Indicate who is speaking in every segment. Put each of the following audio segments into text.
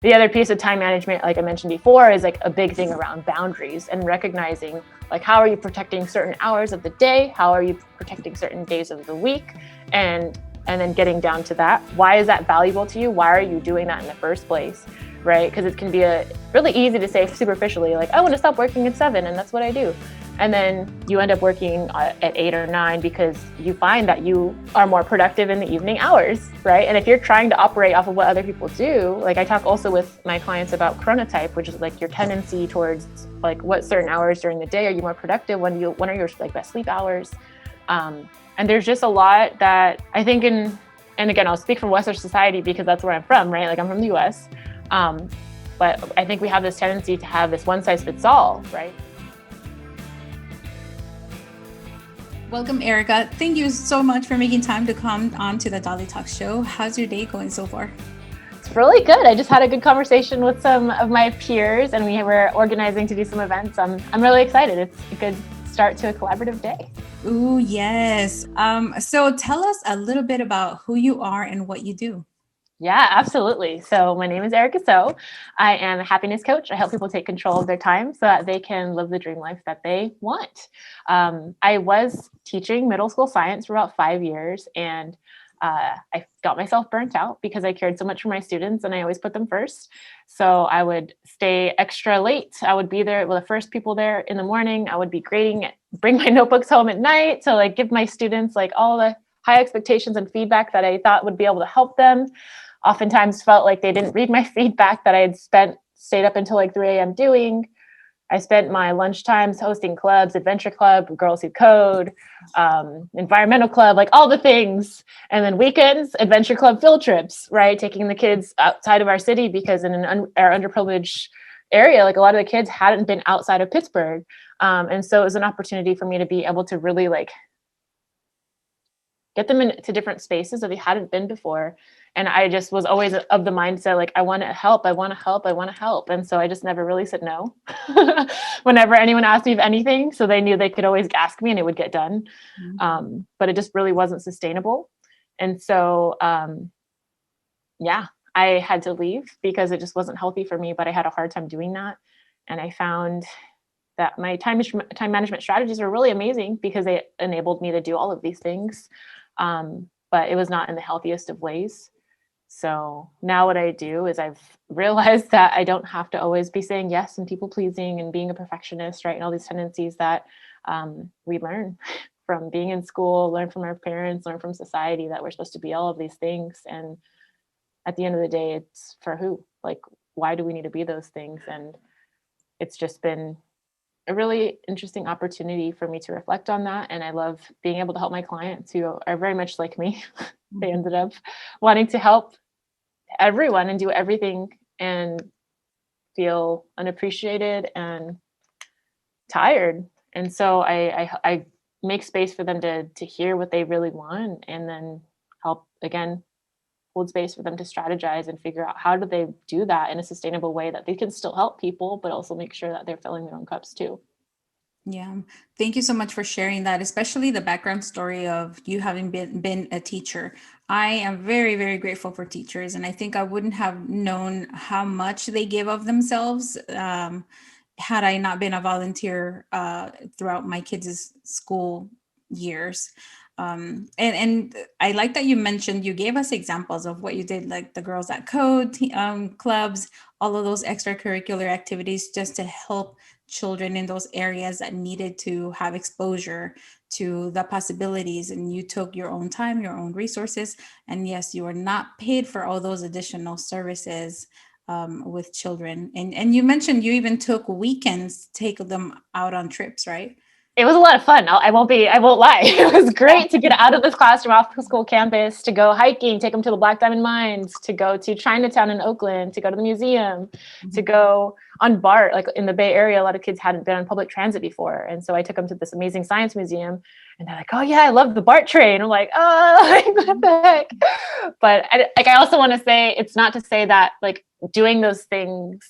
Speaker 1: The other piece of time management, like I mentioned before, is like a big thing around boundaries and recognizing like how are you protecting certain hours of the day, how are you protecting certain days of the week, and then getting down to that. Why is that valuable to you? Why are you doing that in the first place? Right? Because it can be really easy to say superficially, like, I want to stop working at 7 and that's what I do. And then you end up working at 8 or 9 because you find that you are more productive in the evening hours, right? And if you're trying to operate off of what other people do, like I talk also with my clients about chronotype, which is like your tendency towards like what certain hours during the day are you more productive, when are your like best sleep hours? And there's just a lot that I think and again, I'll speak from Western society because that's where I'm from, right? Like I'm from the US. But I think we have this tendency to have this one size fits all, right?
Speaker 2: Welcome, Erika. Thank you so much for making time to come on to the Dalitalks show. How's your day going so far?
Speaker 1: It's really good. I just had a good conversation with some of my peers and we were organizing to do some events. I'm really excited. It's a good start to a collaborative day.
Speaker 2: Ooh, yes. So tell us a little bit about who you are and what you do.
Speaker 1: Yeah, absolutely. So my name is Erika. So I am a happiness coach. I help people take control of their time so that they can live the dream life that they want. I was teaching middle school science for about 5 years, and I got myself burnt out because I cared so much for my students and I always put them first. So I would stay extra late. I would be there with the first people there in the morning. I would be grading, bring my notebooks home at night to like give my students like all the high expectations and feedback that I thought would be able to help them. Oftentimes felt like they didn't read my feedback that I had stayed up until like 3 a.m. doing. I spent my lunch times hosting clubs, Adventure Club, Girls Who Code, Environmental Club, like all the things. And then weekends, Adventure Club field trips, right? Taking the kids outside of our city because in our underprivileged area, like a lot of the kids hadn't been outside of Pittsburgh. And so it was an opportunity for me to be able to really like get them into different spaces that they hadn't been before. And I just was always of the mindset, like, I want to help. And so I just never really said no whenever anyone asked me of anything. So they knew they could always ask me and it would get done.
Speaker 2: Mm-hmm.
Speaker 1: But it just really wasn't sustainable. And so, I had to leave because it just wasn't healthy for me, but I had a hard time doing that. And I found that my time management strategies were really amazing because they enabled me to do all of these things. But it was not in the healthiest of ways. So now what I do is I've realized that I don't have to always be saying yes and people pleasing and being a perfectionist, right? And all these tendencies that we learn from being in school, learn from our parents, learn from society that we're supposed to be all of these things. And at the end of the day, it's for who? Like, why do we need to be those things? And it's just been a really interesting opportunity for me to reflect on that. And I love being able to help my clients who are very much like me. They ended up wanting to help everyone and do everything and feel unappreciated and tired. And so I make space for them to hear what they really want and then help, again, hold space for them to strategize and figure out how do they do that in a sustainable way that they can still help people, but also make sure that they're filling their own cups too.
Speaker 2: Yeah. Thank you so much for sharing that, especially the background story of you having been a teacher. I am very, very grateful for teachers. And I think I wouldn't have known how much they give of themselves had I not been a volunteer throughout my kids' school years. And I like that you mentioned, you gave us examples of what you did, like the Girls That Code clubs, all of those extracurricular activities just to help children in those areas that needed to have exposure to the possibilities. And you took your own time, your own resources. And yes, you are not paid for all those additional services with children. And you mentioned you even took weekends to take them out on trips, right?
Speaker 1: It was a lot of fun. I won't lie. It was great to get out of this classroom, off the school campus, to go hiking, take them to the Black Diamond Mines, to go to Chinatown in Oakland, to go to the museum, to go on BART. Like in the Bay Area, a lot of kids hadn't been on public transit before. And so I took them to this amazing science museum and they're like, oh yeah, I love the BART train. I'm like, oh, like, what the heck? But I also want to say, it's not to say that like doing those things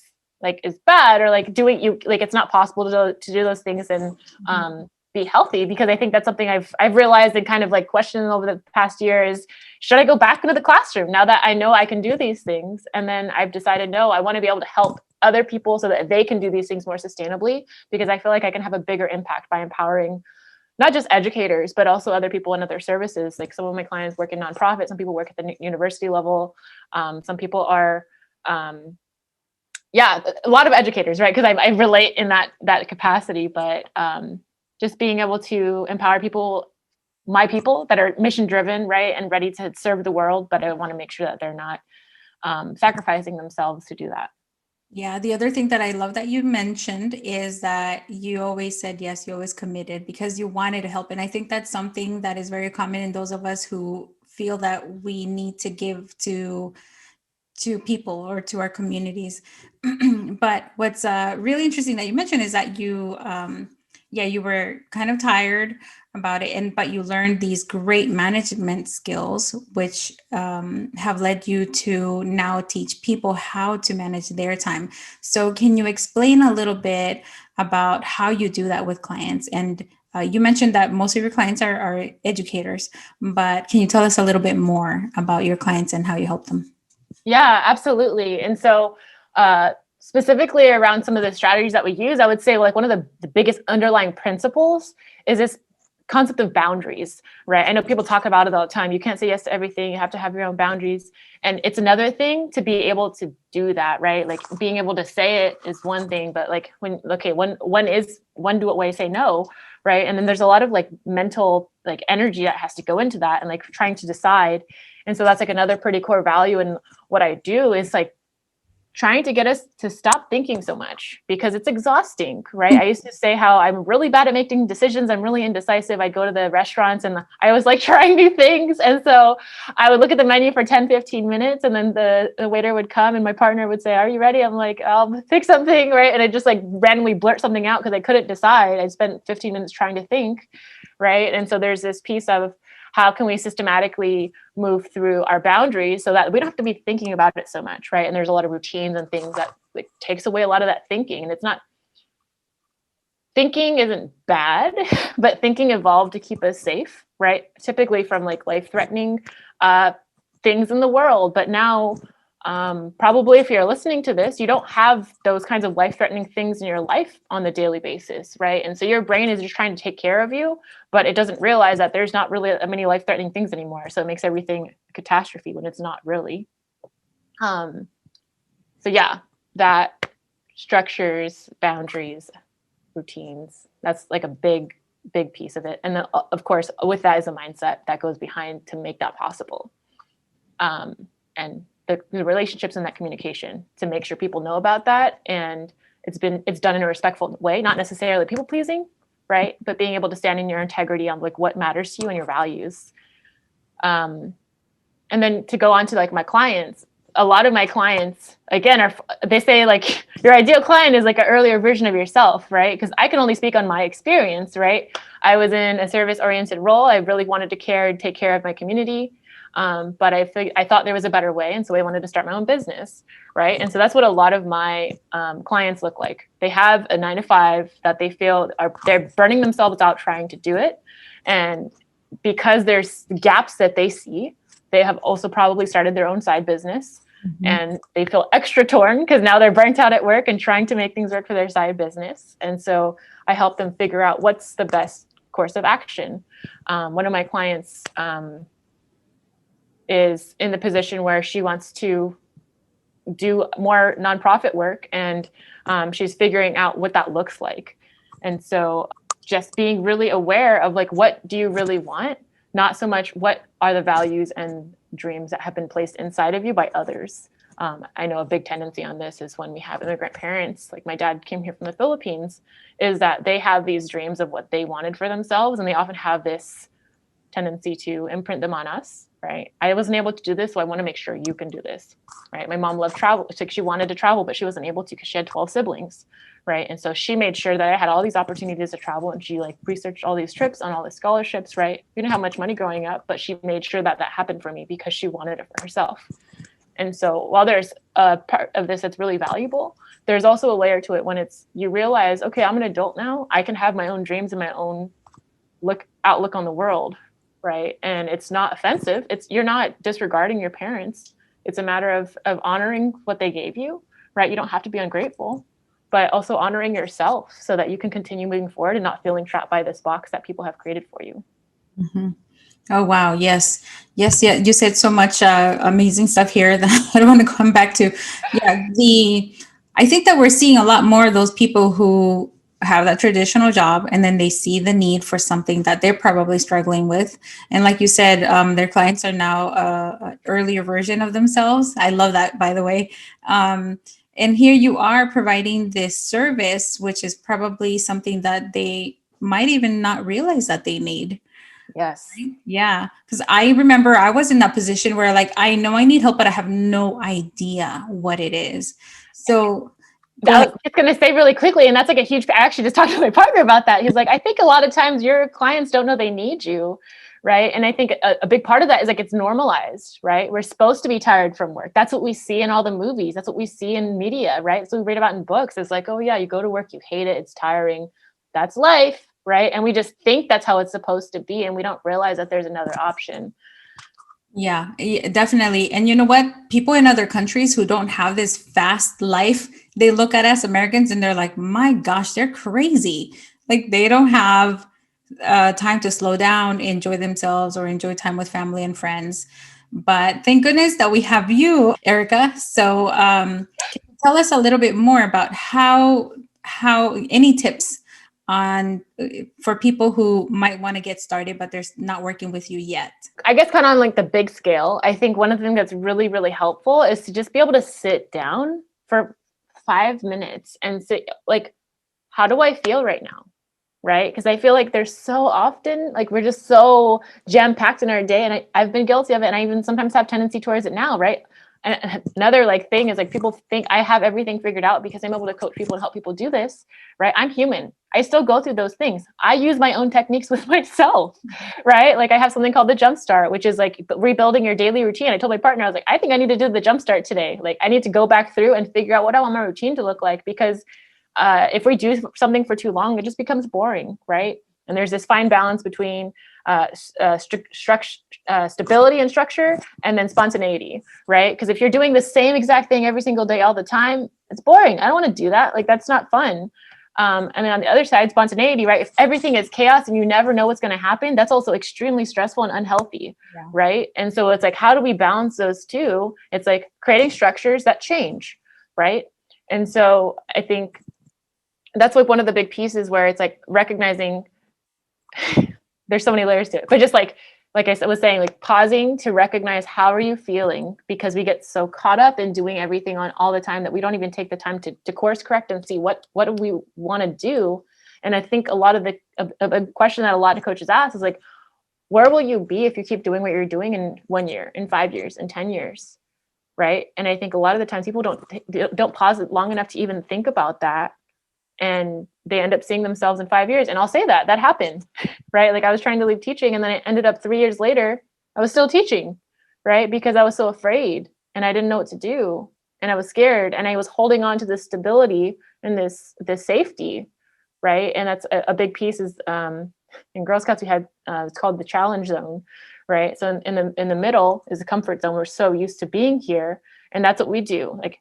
Speaker 1: like is bad or like doing you like it's not possible to do those things and be healthy, because I think that's something I've realized and kind of like questioned over the past year is, should I go back into the classroom now that I know I can do these things? And then I've decided, no, I want to be able to help other people so that they can do these things more sustainably, because I feel like I can have a bigger impact by empowering not just educators, but also other people in other services. Like some of my clients work in nonprofits, some people work at the university level. Some people are, yeah, a lot of educators, right? Because I relate in that capacity, but just being able to empower people, my people that are mission driven, right, and ready to serve the world, but I want to make sure that they're not sacrificing themselves to do that.
Speaker 2: Yeah, the other thing that I love that you mentioned is that you always said yes, you always committed because you wanted to help. And I think that's something that is very common in those of us who feel that we need to give to people or to our communities. But what's really interesting that you mentioned is that yeah, you were kind of tired about it, but you learned these great management skills, which have led you to now teach people how to manage their time. So, can you explain a little bit about how you do that with clients? And you mentioned that most of your clients are educators, but can you tell us a little bit more about your clients and how you help them?
Speaker 1: Yeah, absolutely. And so, specifically around some of the strategies that we use, I would say like one of the biggest underlying principles is this concept of boundaries, right? I know people talk about it all the time. You can't say yes to everything. You have to have your own boundaries. And it's another thing to be able to do that, right? Like being able to say it is one thing, but like when do it way say no, right? And then there's a lot of like mental like energy that has to go into that and like trying to decide. And so that's like another pretty core value. And what I do is like trying to get us to stop thinking so much because it's exhausting, right? I used to say how I'm really bad at making decisions. I'm really indecisive. I'd go to the restaurants and I was like trying new things. And so I would look at the menu for 10, 15 minutes and then the waiter would come and my partner would say, "Are you ready?" I'm like, "I'll pick something," right? And I just like randomly blurt something out because I couldn't decide. I spent 15 minutes trying to think, right? And so there's this piece of how can we systematically move through our boundaries so that we don't have to be thinking about it so much, right? And there's a lot of routines and things that like takes away a lot of that thinking. And it's not, thinking isn't bad, but thinking evolved to keep us safe, right? Typically from like life-threatening things in the world. But now, probably if you're listening to this, you don't have those kinds of life-threatening things in your life on the daily basis, right? And so your brain is just trying to take care of you, but it doesn't realize that there's not really many life-threatening things anymore. So it makes everything a catastrophe when it's not really. So yeah, that structures, boundaries, routines, that's like a big piece of it. And then of course with that is a mindset that goes behind to make that possible. And the relationships and that communication to make sure people know about that. And it's done in a respectful way, not necessarily people pleasing, right? But being able to stand in your integrity on like what matters to you and your values. And then to go on to like my clients, a lot of my clients again they say like your ideal client is like an earlier version of yourself, right? Because I can only speak on my experience, right? I was in a service oriented role. I really wanted to care and take care of my community. But I thought there was a better way. And so I wanted to start my own business, right? And so that's what a lot of my clients look like. They have a 9 to 5 that they feel they're burning themselves out trying to do it. And because there's gaps that they see, they have also probably started their own side business. Mm-hmm. And they feel extra torn because now they're burnt out at work and trying to make things work for their side business. And so I help them figure out what's the best course of action. One of my clients is in the position where she wants to do more nonprofit work, and she's figuring out what that looks like. And so just being really aware of like, what do you really want? Not so much what are the values and dreams that have been placed inside of you by others. I know a big tendency on this is when we have immigrant parents, like my dad came here from the Philippines, is that they have these dreams of what they wanted for themselves. And they often have this tendency to imprint them on us, right? I wasn't able to do this, so I want to make sure you can do this, right? My mom loved travel. It's like she wanted to travel, but she wasn't able to because she had 12 siblings, right? And so she made sure that I had all these opportunities to travel, and she like researched all these trips on all the scholarships, right? We didn't have much money growing up, but she made sure that that happened for me because she wanted it for herself. And so while there's a part of this that's really valuable, there's also a layer to it when it's you realize, okay, I'm an adult now. I can have my own dreams and my own outlook on the world, right? And it's not offensive. You're not disregarding your parents. It's a matter of honoring what they gave you, right? You don't have to be ungrateful, but also honoring yourself so that you can continue moving forward and not feeling trapped by this box that people have created for you.
Speaker 2: Mhm. Oh, wow. Yes. Yes. Yeah. You said so much amazing stuff here that I don't want to come back to. Yeah. I think that we're seeing a lot more of those people who have that traditional job and then they see the need for something that they're probably struggling with. And like you said, their clients are now an earlier version of themselves. I love that, by the way. And here you are providing this service, which is probably something that they might even not realize that they need.
Speaker 1: Yes.
Speaker 2: Yeah, because I remember I was in that position where like I know I need help, but I have no idea what it is. So go
Speaker 1: I
Speaker 2: ahead.
Speaker 1: was just going to say really quickly, and that's like a huge, I actually just talked to my partner about that. He's like, I think a lot of times your clients don't know they need you. Right. And I think a big part of that is like it's normalized, right? We're supposed to be tired from work. That's what we see in all the movies. That's what we see in media, right? So we read about in books. It's like, oh, yeah, you go to work, you hate it, it's tiring. That's life. Right. And we just think that's how it's supposed to be. And we don't realize that there's another option.
Speaker 2: Yeah, definitely. And you know what? People in other countries who don't have this fast life, they look at us Americans and they're like, my gosh, they're crazy. Like they don't have time to slow down, enjoy themselves, or enjoy time with family and friends. But thank goodness that we have you, Erica. So can you tell us a little bit more about how any tips on for people who might want to get started, but they're not working with you yet?
Speaker 1: I guess kind of on like the big scale, I think one of the things that's really, really helpful is to just be able to sit down for 5 minutes and say, like, how do I feel right now? Right. Because I feel like there's so often, like, we're just so jam packed in our day. And I've been guilty of it. And I even sometimes have tendency towards it now. Right. And another like thing is like people think I have everything figured out because I'm able to coach people and help people do this. Right. I'm human. I still go through those things. I use my own techniques with myself. Right. Like I have something called the jump start, which is like rebuilding your daily routine. I told my partner, I was like, I think I need to do the jump start today. Like I need to go back through and figure out what I want my routine to look like, because if we do something for too long, it just becomes boring, right? And there's this fine balance between stability and structure, and then spontaneity, right? Because if you're doing the same exact thing every single day all the time, it's boring. I don't want to do that. Like that's not fun. And then on the other side, spontaneity, right? If everything is chaos and you never know what's going to happen, that's also extremely stressful and unhealthy,
Speaker 2: Yeah.
Speaker 1: right? And so it's like, how do we balance those two? It's like creating structures that change, right? And so I think that's like one of the big pieces where it's like recognizing there's so many layers to it, but just like I was saying, like pausing to recognize how are you feeling, because we get so caught up in doing everything on all the time that we don't even take the time to course correct and see what do we want to do. And I think a lot of a question that a lot of coaches ask is like, where will you be if you keep doing what you're doing in 1 year, in 5 years, in 10 years, right? And I think a lot of the times people don't pause it long enough to even think about that, and they end up seeing themselves in 5 years. And I'll say that happened, right? Like I was trying to leave teaching, and then I ended up 3 years later, I was still teaching, right? Because I was so afraid and I didn't know what to do. And I was scared, and I was holding on to this stability and this safety, right? And that's a big piece is in Girl Scouts, we had, it's called the challenge zone, right? So in the middle is the comfort zone. We're so used to being here. And that's what we do. Like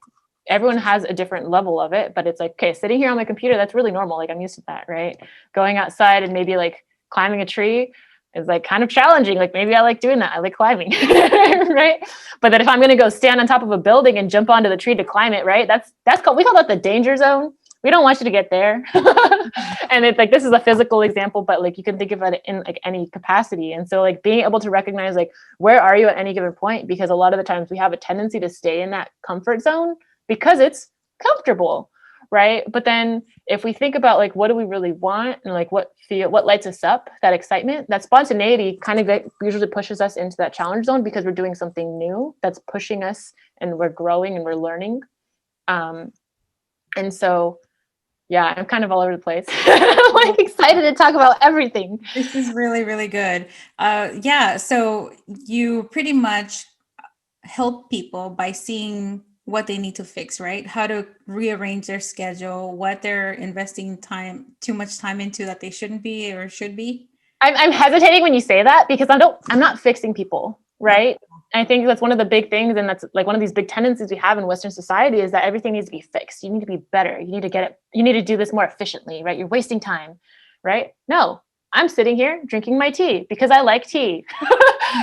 Speaker 1: everyone has a different level of it, but it's like, okay, sitting here on my computer, that's really normal. Like I'm used to that, right? Going outside and maybe like climbing a tree is like kind of challenging. Like maybe I like doing that. I like climbing, right? But then if I'm going to go stand on top of a building and jump onto the tree to climb it, right? That's called, we call that the danger zone. We don't want you to get there. And it's like, this is a physical example, but like you can think of it in like any capacity. And so like being able to recognize like, where are you at any given point? Because a lot of the times we have a tendency to stay in that comfort zone because it's comfortable, right? But then if we think about like what do we really want, and like what lights us up, that excitement, that spontaneity kind of usually pushes us into that challenge zone, because we're doing something new that's pushing us and we're growing and we're learning. And so yeah, I'm kind of all over the place. I'm like excited to talk about everything.
Speaker 2: This is really, really good. Yeah, so you pretty much help people by seeing what they need to fix, right? How to rearrange their schedule, what they're investing too much time into that they shouldn't be or should be.
Speaker 1: I'm hesitating when you say that because I'm not fixing people, right? And I think that's one of the big things, and that's like one of these big tendencies we have in Western society is that everything needs to be fixed. You need to be better. You need to get it. You need to do this more efficiently, right? You're wasting time, right? No, I'm sitting here drinking my tea because I like tea,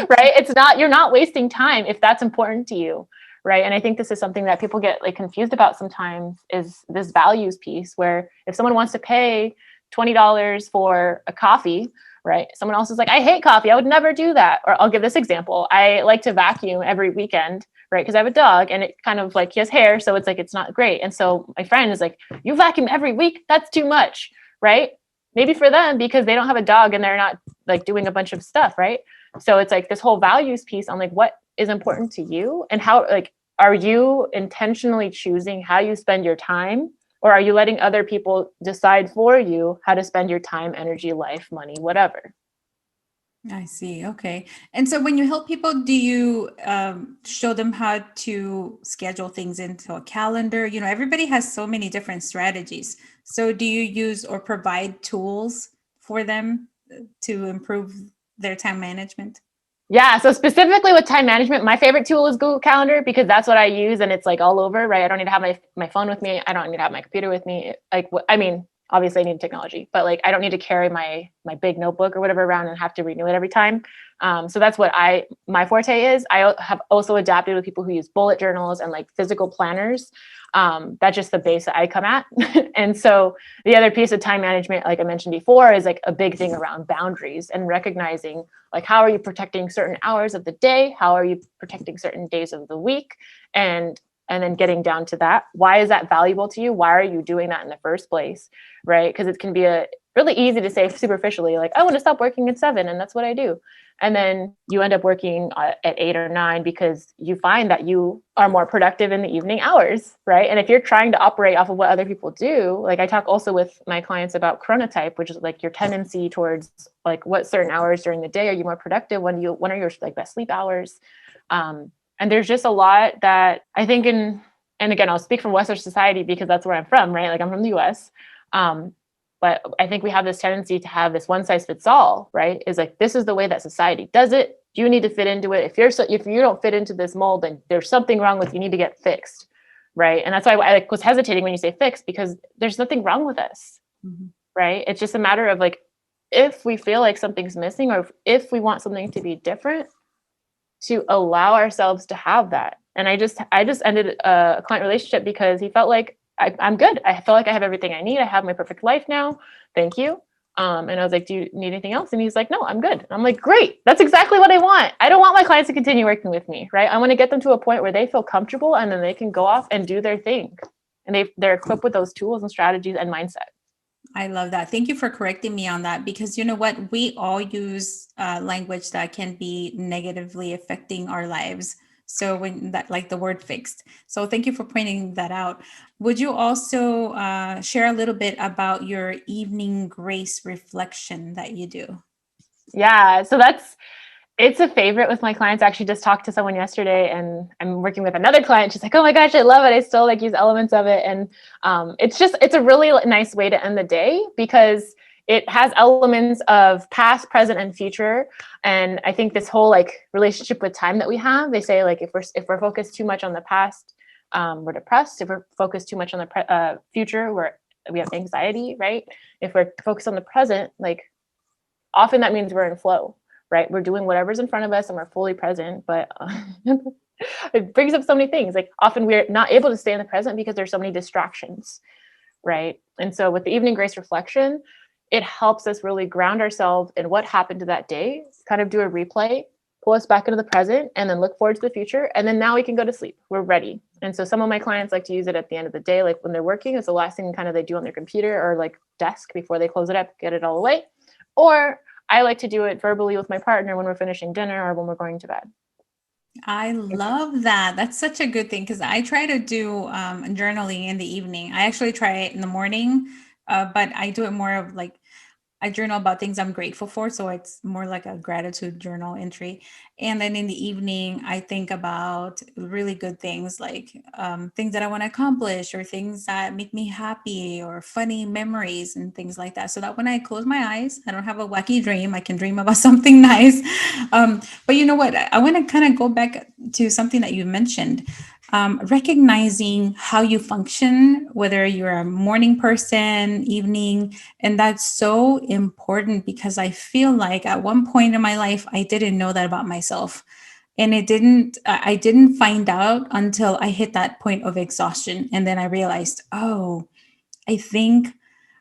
Speaker 1: right? You're not wasting time if that's important to you, right? And I think this is something that people get like confused about sometimes is this values piece where if someone wants to pay $20 for a coffee, right? Someone else is like, I hate coffee. I would never do that. Or I'll give this example. I like to vacuum every weekend, right? Because I have a dog and it kind of like he has hair. So it's like, it's not great. And so my friend is like, you vacuum every week? That's too much, right? Maybe for them because they don't have a dog and they're not like doing a bunch of stuff, right? So it's like this whole values piece on like what is important to you and how like are you intentionally choosing how you spend your time or are you letting other people decide for you how to spend your time, energy, life, money, whatever?
Speaker 2: I see. Okay. And so when you help people, do you show them how to schedule things into a calendar? You know, everybody has so many different strategies. So do you use or provide tools for them to improve their time management?
Speaker 1: Yeah. So specifically with time management, my favorite tool is Google Calendar because that's what I use and it's like all over, right? I don't need to have my phone with me. I don't need to have my computer with me. Like, I mean, obviously I need technology, but like I don't need to carry my big notebook or whatever around and have to renew it every time. So that's what my forte is. I have also adapted with people who use bullet journals and like physical planners. That's just the base that I come at. And so the other piece of time management, like I mentioned before, is like a big thing around boundaries and recognizing like how are you protecting certain hours of the day, how are you protecting certain days of the week, and then getting down to that. Why is that valuable to you? Why are you doing that in the first place? Right? Because it can be a really easy to say superficially, like, I want to stop working at 7, and that's what I do. And then you end up working at 8 or 9 because you find that you are more productive in the evening hours, right? And if you're trying to operate off of what other people do, like I talk also with my clients about chronotype, which is like your tendency towards like what certain hours during the day are you more productive, when are your like best sleep hours. And there's just a lot that I think and again, I'll speak from Western society because that's where I'm from, right? Like I'm from the US. But I think we have this tendency to have this one size fits all, right? Is like, this is the way that society does it. You need to fit into it. If you don't fit into this mold, then there's something wrong with you need to get fixed. Right. And that's why I was hesitating when you say fixed, because there's nothing wrong with us. Mm-hmm. Right. It's just a matter of like, if we feel like something's missing or if we want something to be different, to allow ourselves to have that. And I just ended a client relationship because he felt like I'm good. I feel like I have everything I need. I have my perfect life now. Thank you. And I was like, do you need anything else? And he's like, no, I'm good. And I'm like, great. That's exactly what I want. I don't want my clients to continue working with me, right? I want to get them to a point where they feel comfortable and then they can go off and do their thing. And they're equipped with those tools and strategies and mindset.
Speaker 2: I love that. Thank you for correcting me on that because you know what? We all use language that can be negatively affecting our lives. So when that, like the word fixed. So thank you for pointing that out. Would you also share a little bit about your evening grace reflection that you do?
Speaker 1: Yeah. So it's a favorite with my clients. I actually just talked to someone yesterday and I'm working with another client. She's like, oh my gosh, I love it. I still like use elements of it. And it's a really nice way to end the day because it has elements of past, present, and future. And I think this whole like relationship with time that we have, they say like, if we're focused too much on the past, we're depressed. If we're focused too much on the future, we have anxiety, right? If we're focused on the present, like often that means we're in flow, right? We're doing whatever's in front of us and we're fully present, but it brings up so many things. Like often we're not able to stay in the present because there's so many distractions, right? And so with the evening grace reflection, it helps us really ground ourselves in what happened to that day, kind of do a replay, pull us back into the present, and then look forward to the future. And then now we can go to sleep. We're ready. And so some of my clients like to use it at the end of the day, like when they're working, it's the last thing kind of they do on their computer or like desk before they close it up, get it all away. Or I like to do it verbally with my partner when we're finishing dinner or when we're going to bed.
Speaker 2: I love that. That's such a good thing because I try to do journaling in the evening. I actually try it in the morning, but I do it more of like I journal about things I'm grateful for. So it's more like a gratitude journal entry. And then in the evening, I think about really good things like things that I want to accomplish or things that make me happy or funny memories and things like that. So that when I close my eyes, I don't have a wacky dream. I can dream about something nice. But you know what? I want to kind of go back to something that you mentioned. Recognizing how you function, whether you're a morning person, evening, and that's so important because I feel like at one point in my life, I didn't know that about myself. And I didn't find out until I hit that point of exhaustion. And then I realized, oh, I think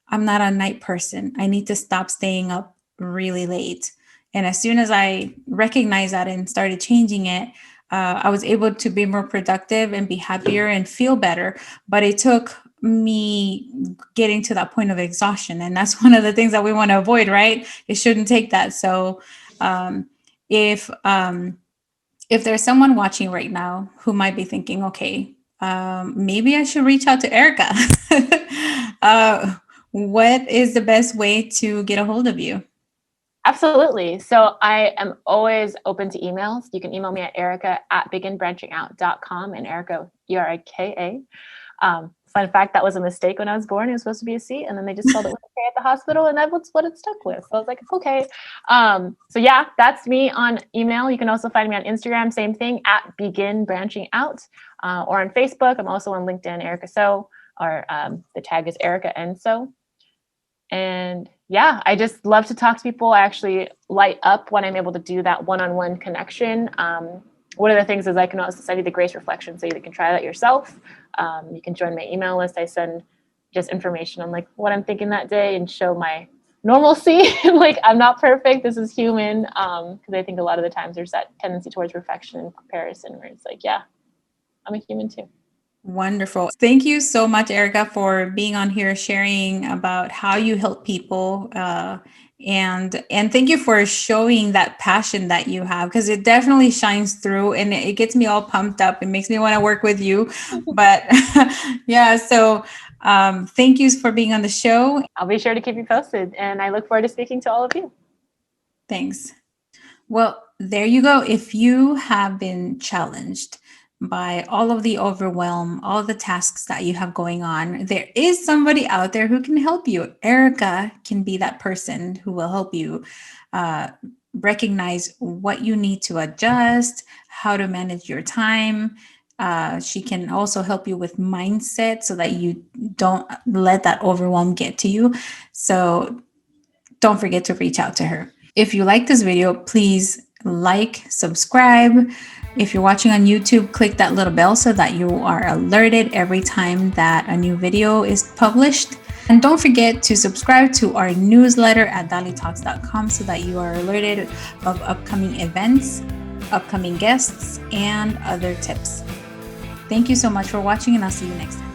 Speaker 2: I'm not a night person. I need to stop staying up really late. And as soon as I recognized that and started changing it, I was able to be more productive and be happier and feel better. But it took me getting to that point of exhaustion. And that's one of the things that we want to avoid, right? It shouldn't take that. So um, if if there's someone watching right now who might be thinking, okay, maybe I should reach out to Erica. What is the best way to get a hold of you?
Speaker 1: Absolutely. So I am always open to emails. You can email me at erica@beginbranchingout.com, and Erika, Erika. Fun fact, that was a mistake when I was born. It was supposed to be a C, and then they just spelled it with a K at the hospital, and that's what it stuck with. So I was like, okay. So yeah, that's me on email. You can also find me on Instagram, same thing, at Begin Branching Out, or on Facebook. I'm also on LinkedIn, Erika So, or the tag is Erika and So. And yeah, I just love to talk to people. I actually light up when I'm able to do that one-on-one connection. One of the things is I can also send you the grace reflection, so you can try that yourself. You can join my email list. I send just information on like what I'm thinking that day and show my normalcy. Like, I'm not perfect. This is human. Because I think a lot of the times there's that tendency towards perfection and comparison where it's like, yeah, I'm a human too.
Speaker 2: Wonderful. Thank you so much, Erica, for being on here sharing about how you help people. And thank you for showing that passion that you have, because it definitely shines through and it gets me all pumped up. It makes me want to work with you. But yeah, so thank you for being on the show.
Speaker 1: I'll be sure to keep you posted, and I look forward to speaking to all of you.
Speaker 2: Thanks. Well, there you go. If you have been challenged by all of the overwhelm, all the tasks that you have going on, there is somebody out there who can help you. Erica can be that person who will help you recognize what you need to adjust, how to manage your time. She can also help you with mindset so that you don't let that overwhelm get to you. So don't forget to reach out to her. If you like this video, please like, subscribe. If you're watching on YouTube, click that little bell so that you are alerted every time that a new video is published. And don't forget to subscribe to our newsletter at Dalitalks.com so that you are alerted of upcoming events, upcoming guests, and other tips. Thank you so much for watching, and I'll see you next time.